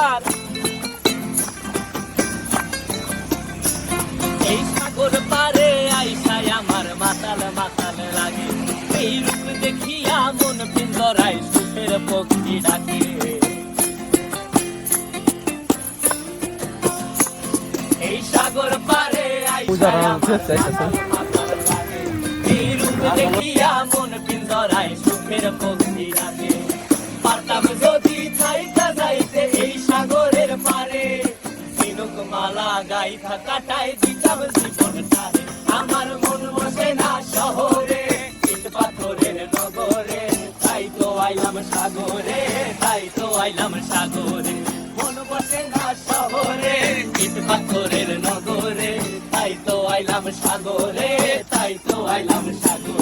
আবার এই সাগর পারে আইসায় আমার মাতাল মাতাল লাগে এই রূপ দেখিয়া মন পিঞ্জরায় সুখের পক্ষী ডাকে এই সাগর পারে আইসায় আমার মাতাল লাগে এই রূপ দেখিয়া মন পিঞ্জরায় সুখের পক্ষী ডাকে পারতাম যদি থাইতা যাইতে এই সাগরের পারে ঝিনুক মালা গাইথা কাটাই দিতাম জীবনটারে আমার মন বসে না শহরে ইট পাথরের নগরে তাই তো আইলাম সাগরে তাই তো আইলাম সাগরে মন বসে না শহরে ইট পাথরের নগরে তাই তো আইলাম সাগরে তাই তো আইলাম সাগরে